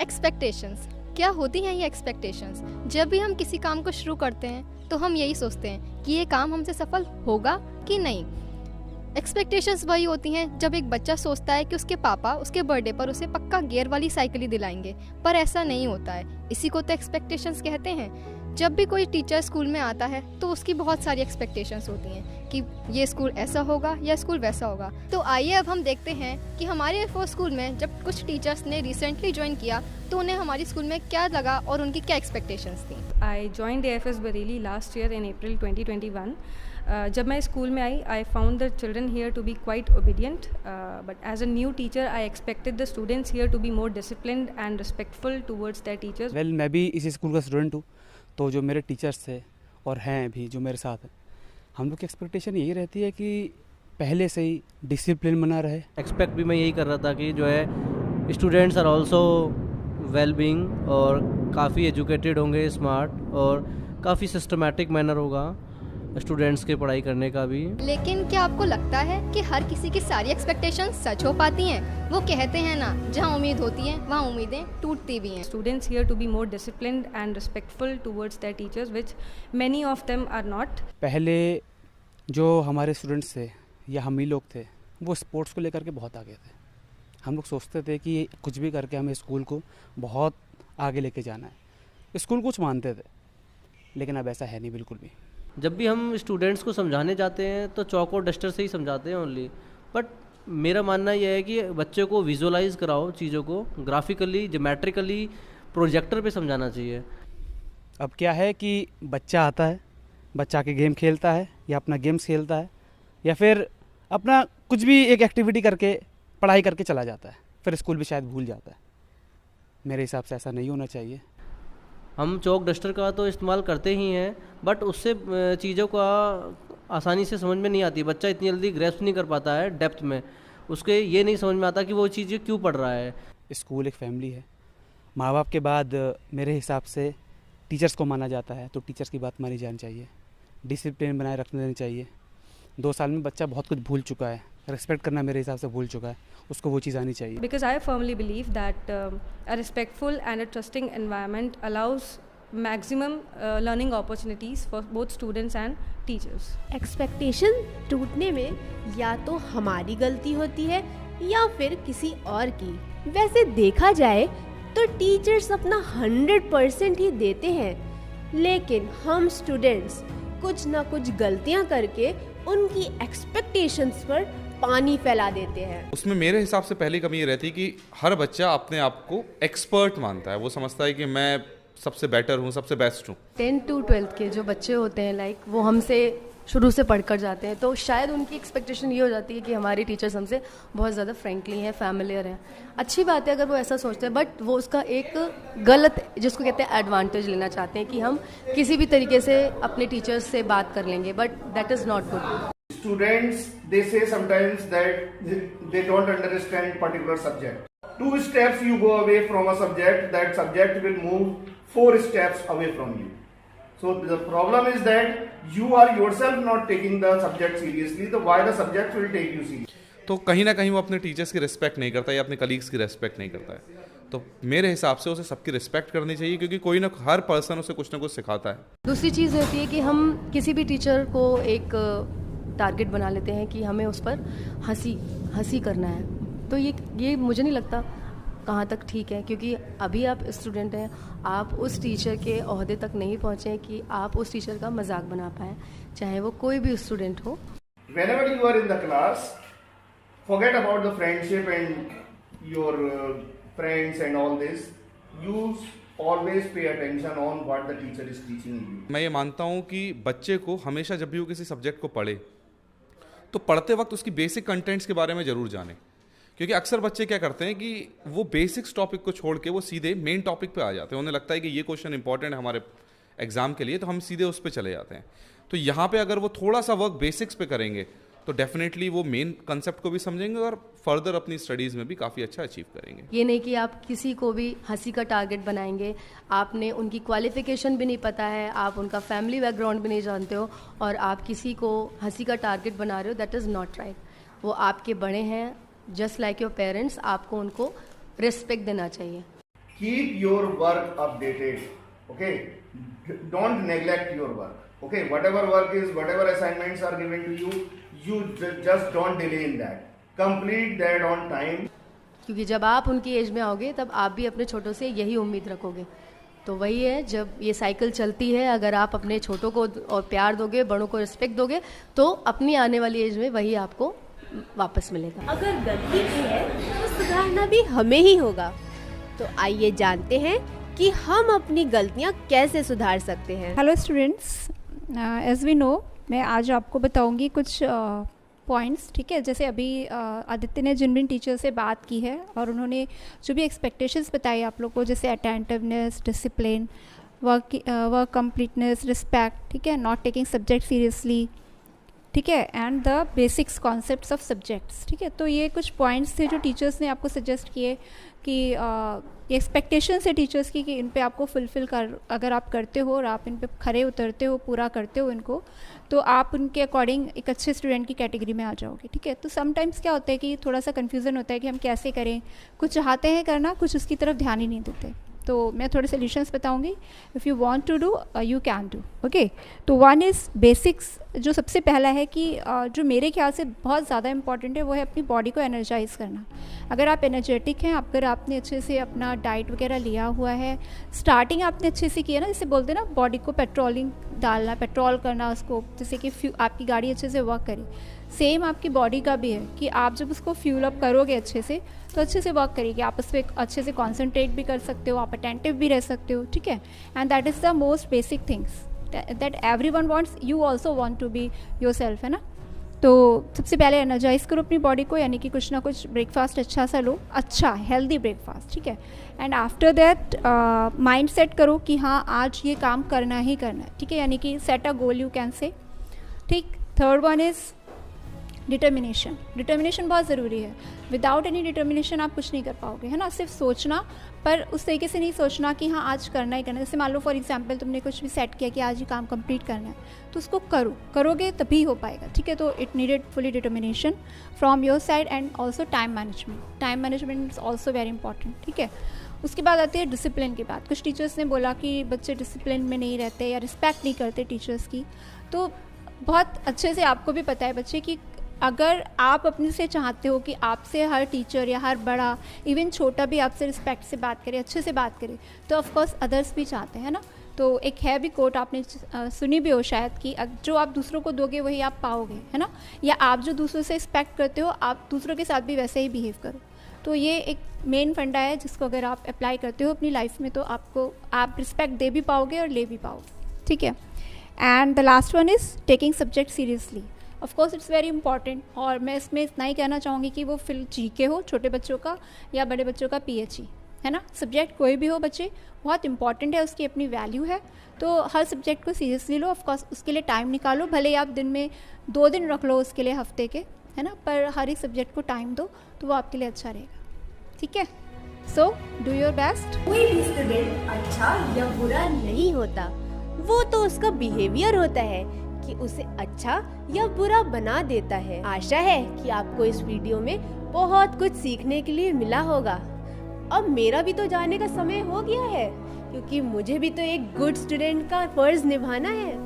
Expectations क्या होती हैं ये एक्सपेक्टेशंस? जब भी हम किसी काम को शुरू करते हैं तो हम यही सोचते हैं कि ये काम हमसे सफल होगा कि नहीं। एक्सपेक्टेशंस वही होती हैं जब एक बच्चा सोचता है कि उसके पापा उसके बर्थडे पर उसे पक्का गियर वाली साइकिल ही दिलाएंगे, पर ऐसा नहीं होता है। इसी को तो एक्सपेक्टेशंस कहते हैं। जब भी कोई टीचर स्कूल में आता है तो उसकी बहुत सारी एक्सपेक्टेशंस होती हैं कि ये स्कूल ऐसा होगा या स्कूल वैसा होगा। तो आइए अब हम देखते हैं कि हमारे एयरफोर्स स्कूल में जब कुछ टीचर्स ने रिसेंटली ज्वाइन किया तो उन्हें हमारी स्कूल में क्या लगा और उनकी क्या एक्सपेक्टेशंस थी। I joined AFS Bareilly last year in April 2021. जब मैं स्कूल में आई, I found the children here to be quite obedient, but as a new teacher I expected the students here to be more disciplined and respectful towards their teachers. Well, मैं भी इसी school का student हूँ, तो जो मेरे teachers थे और हैं अभी जो मेरे साथ हैं, हम लोग की एक्सपेक्टेशन यही रहती है कि पहले से ही डिसिप्लिन बना रहे. एक्सपेक्ट भी मैं यही कर रहा था कि जो है students are also well being और काफ़ी एजुकेटेड होंगे, स्मार्ट और काफ़ी सिस्टमेटिक मैनर होगा स्टूडेंट्स के पढ़ाई करने का भी. लेकिन क्या आपको लगता है कि हर किसी की सारी एक्सपेक्टेशंस सच हो पाती हैं? वो कहते हैं ना, जहाँ उम्मीद होती है वहाँ उम्मीदें टूटती भी हैं. Students here to be more disciplined and respectful towards their teachers, which many of them are not. पहले जो हमारे स्टूडेंट्स थे या हम ही लोग थे, वो स्पोर्ट्स को लेकर के बहुत आगे थे. हम लोग सोचते थे कि कुछ भी करके हमें स्कूल को बहुत आगे लेके जाना है. स्कूल कुछ मानते थे, लेकिन अब ऐसा है नहीं बिल्कुल भी. जब भी हम स्टूडेंट्स को समझाने जाते हैं तो चौक और डस्टर से ही समझाते हैं ओनली. बट मेरा मानना यह है कि बच्चे को विजुअलाइज कराओ, चीज़ों को ग्राफिकली, ज्योमेट्रिकली, प्रोजेक्टर पे समझाना चाहिए. अब क्या है कि बच्चा आता है, बच्चा के गेम खेलता है या अपना गेम्स खेलता है या फिर अपना कुछ भी एक एक्टिविटी करके पढ़ाई करके चला जाता है, फिर स्कूल भी शायद भूल जाता है. मेरे हिसाब से ऐसा नहीं होना चाहिए. हम चौक डस्टर का तो इस्तेमाल करते ही हैं, बट उससे चीज़ों का आसानी से समझ में नहीं आती. बच्चा इतनी जल्दी ग्रैस्प नहीं कर पाता है डेप्थ में. उसके ये नहीं समझ में आता कि वो चीज़ें क्यों पढ़ रहा है. स्कूल एक फैमिली है. माँ बाप के बाद मेरे हिसाब से टीचर्स को माना जाता है, तो टीचर्स की बात मानी जानी चाहिए. डिसिप्लिन बनाए रखने देनी चाहिए. 2 साल में बच्चा बहुत कुछ भूल चुका है, रेस्पेक्ट करना मेरे हिसाब से भूल चुका है. उसको वो चीज़ आनी चाहिए. Because I firmly believe that a respectful and a trusting environment allows maximum learning opportunities for both students and teachers. Expectation टूटने में या तो हमारी गलती होती है या फिर किसी और की. वैसे देखा जाए तो टीचर्स अपना 100% ही देते हैं, लेकिन हम स्टूडेंट्स कुछ ना कुछ गलतियां करके उनकी एक्सपेक्टेशंस पर पानी फैला देते हैं. उसमें मेरे हिसाब से पहली कमी ये रहती है कि हर बच्चा अपने आप को एक्सपर्ट मानता है. वो समझता है कि मैं सबसे बेटर हूँ, सबसे बेस्ट हूँ. 10 to 12 के जो बच्चे होते हैं, लाइक वो हमसे शुरू से पढ़कर जाते हैं, तो शायद उनकी एक्सपेक्टेशन ये हो जाती है कि हमारी टीचर्स हमसे बहुत ज़्यादा फ्रेंकली हैं, फैमिलियर हैं. अच्छी बात है अगर वो ऐसा सोचते हैं, बट वो उसका एक गलत, जिसको कहते हैं एडवांटेज, लेना चाहते हैं कि हम किसी भी तरीके से अपने टीचर्स से बात कर लेंगे, but that is not good. Students, they say sometimes that they don't understand particular subject. 2 steps you go away from a subject, that subject will move 4 steps away from you. So the problem is that you are yourself not taking the subject seriously, so why the subject will take you seriously? तो कहीं ना कहीं वो अपने teachers की respect नहीं करता या अपने कलीग्स की रिस्पेक्ट नहीं करता है. तो मेरे हिसाब से उसे सबकी रिस्पेक्ट करनी चाहिए, क्योंकि कोई ना हर पर्सन उसे कुछ ना कुछ सिखाता है. दूसरी चीज़ होती है कि हम किसी भी टीचर को एक टारगेट बना लेते हैं कि हमें उस पर हंसी करना है. तो ये मुझे नहीं लगता कहाँ तक ठीक है, क्योंकि अभी आप स्टूडेंट हैं, आप उस टीचर के ओहदे तक नहीं पहुँचे हैं कि आप उस टीचर का मजाक बना पाएँ, चाहे वो कोई भी स्टूडेंट हो. Whenever you are in the class, forget about the friendship and your friends and all this. You always pay attention on what the teacher is teaching you. मैं ये मानता हूँ कि बच्चे को हमेशा जब भी वो किसी सब्जेक्ट को पढ़े तो पढ़ते वक्त उसकी बेसिक कंटेंट्स के बारे में ज़रूर जाने. क्योंकि अक्सर बच्चे क्या करते हैं कि वो बेसिक्स टॉपिक को छोड़ के वो सीधे मेन टॉपिक पे आ जाते हैं. उन्हें लगता है कि ये क्वेश्चन इंपॉर्टेंट है हमारे एग्जाम के लिए, तो हम सीधे उस पर चले जाते हैं. तो यहाँ पे अगर वो थोड़ा सा वर्क बेसिक्स पे करेंगे तो डेफिनेटली वो मेन कंसेप्ट को भी समझेंगे और फर्दर अपनी स्टडीज़ में भी काफ़ी अच्छा अचीव करेंगे. ये नहीं कि आप किसी को भी हंसी का टारगेट बनाएंगे, आपने उनकी क्वालिफिकेशन भी नहीं पता है, आप उनका फैमिली बैकग्राउंड भी नहीं जानते हो और आप किसी को हंसी का टारगेट बना रहे हो. That is not right. वो आपके बड़े हैं, जस्ट लाइक योर पेरेंट्स, आपको उनको रिस्पेक्ट देना चाहिए. keep your work updated. Okay, don't neglect your work. Okay, whatever work is, whatever assignments are given to you, you just don't delay in that. Complete that on time. क्योंकि जब आप उनकी as में आओगे तब आप भी अपने छोटों से यही उम्मीद रखोगे। तो वही है, जब ये साइकिल चलती है, अगर आप अपने छोटों को और प्यार दोगे, बड़ों को रिस्पेक्ट दोगे, तो अपनी आने वाली एज में वही आपको वापस मिलेगा। अगर गलती की है तो सुधारना भी हमें ही होगा। तो आइए जानते हैं कि हम अपनी गलतियां कैसे सुधार सकते हैं। Hello students, as we know, मैं आज आपको बताऊंगी कुछ पॉइंट्स, ठीक है। जैसे अभी आदित्य ने जिन भी टीचर से बात की है और उन्होंने जो भी एक्सपेक्टेशंस बताई आप लोग को, जैसे attentiveness, discipline, work completeness, respect, ठीक है, नॉट टेकिंग सब्जेक्ट सीरियसली, ठीक है, and the basics concepts of subjects, ठीक है। तो ये कुछ पॉइंट्स थे जो टीचर्स ने आपको सजेस्ट किए कि ये एक्सपेक्टेशंस है टीचर्स की कि इन पे आपको फुलफ़िल अगर आप करते हो और आप इन पे खरे उतरते हो, पूरा करते हो इनको, तो आप उनके अकॉर्डिंग एक अच्छे स्टूडेंट की कैटेगरी में आ जाओगे, ठीक है। तो समटाइम्स क्या होता है कि थोड़ा सा कन्फ्यूज़न होता है कि हम कैसे करें, कुछ चाहते हैं करना, कुछ उसकी तरफ ध्यान ही नहीं देते। तो मैं थोड़े सोल्यूशंस बताऊंगी। If you want to do you can do, okay. तो वन इज़ बेसिक्स, जो सबसे पहला है कि जो मेरे ख्याल से बहुत ज़्यादा इंपॉर्टेंट है, वो है अपनी बॉडी को एनर्जाइज करना। अगर आप एनर्जेटिक हैं, अगर आपने अच्छे से अपना डाइट वगैरह लिया हुआ है, स्टार्टिंग आपने अच्छे से किया ना, जैसे बोलते हैं ना बॉडी को पेट्रोलिंग डालना, पेट्रोल करना उसको, जैसे कि आपकी गाड़ी अच्छे से वर्क करे, सेम आपकी बॉडी का भी है कि आप जब उसको फ्यूल अप करोगे अच्छे से, तो अच्छे से वर्क करेगी, आप उस पर अच्छे से कॉन्सेंट्रेट भी कर सकते हो, आप अटेंटिव भी रह सकते हो, ठीक है। And that is the most basic things that everyone wants, you also want to be yourself, है ना। तो सबसे पहले एनर्जाइज करो अपनी बॉडी को, यानी कि कुछ ना कुछ ब्रेकफास्ट अच्छा सा लो, अच्छा हेल्दी ब्रेकफास्ट, ठीक है। And after that mind set करो कि हाँ आज ये काम करना ही करना है, ठीक है, यानी कि set a goal, you can say, ठीक। Third one is determination. Determination बहुत ज़रूरी है। विदाउट एनी डिटर्मिनेशन आप कुछ नहीं कर पाओगे, है ना। सिर्फ सोचना, पर उस तरीके से नहीं सोचना कि हाँ आज करना ही करना है। जैसे मान लो फॉर एग्जांपल तुमने कुछ भी सेट किया कि आज ये काम कंप्लीट करना है, तो उसको करोगे तभी हो पाएगा, ठीक है। तो it needed fully determination from your side and also time management. Time management is also very important, ठीक है। उसके बाद आती है डिसिप्लिन की बात। कुछ टीचर्स ने बोला कि बच्चे डिसिप्लिन में नहीं रहते या रिस्पेक्ट नहीं करते टीचर्स की। तो बहुत अच्छे से आपको भी पता है बच्चे कि अगर आप अपने से चाहते हो कि आपसे हर टीचर या हर बड़ा, इवन छोटा भी आपसे रिस्पेक्ट से बात करे, अच्छे से बात करे, तो ऑफकोर्स अदर्स भी चाहते हैं ना। तो एक है भी कोट, आपने सुनी भी हो शायद, कि जो आप दूसरों को दोगे वही आप पाओगे, है ना। या आप जो दूसरों से एक्सपेक्ट करते हो, आप दूसरों के साथ भी वैसे ही बिहेव करो। तो ये एक मेन फंडा है जिसको अगर आप अप्लाई करते हो अपनी लाइफ में, तो आप रिस्पेक्ट दे भी पाओगे और ले भी पाओगे, ठीक है। And the last one is taking subject seriously. Of course it's very important, और मैं इसमें इतना ही कहना चाहूँगी कि वो फिर जीके हो छोटे बच्चों का या बड़े बच्चों का PHE, है ना। सब्जेक्ट कोई भी हो बच्चे, बहुत इंपॉर्टेंट है, उसकी अपनी वैल्यू है। तो हर सब्जेक्ट को सीरियसली लो। ऑफ कोर्स उसके लिए टाइम निकालो, भले ही आप दिन में 2 दिन रख लो उसके लिए हफ्ते के, है ना, पर हर एक सब्जेक्ट को टाइम दो, तो वो आपके लिए अच्छा रहेगा, ठीक है। So do your best. कोई भी स्टूडेंट अच्छा या बुरा नहीं होता, वो तो उसका बिहेवियर होता है कि उसे अच्छा या बुरा बना देता है। आशा है कि आपको इस वीडियो में बहुत कुछ सीखने के लिए मिला होगा। अब मेरा भी तो जाने का समय हो गया है, क्योंकि मुझे भी तो एक गुड स्टूडेंट का फर्ज निभाना है।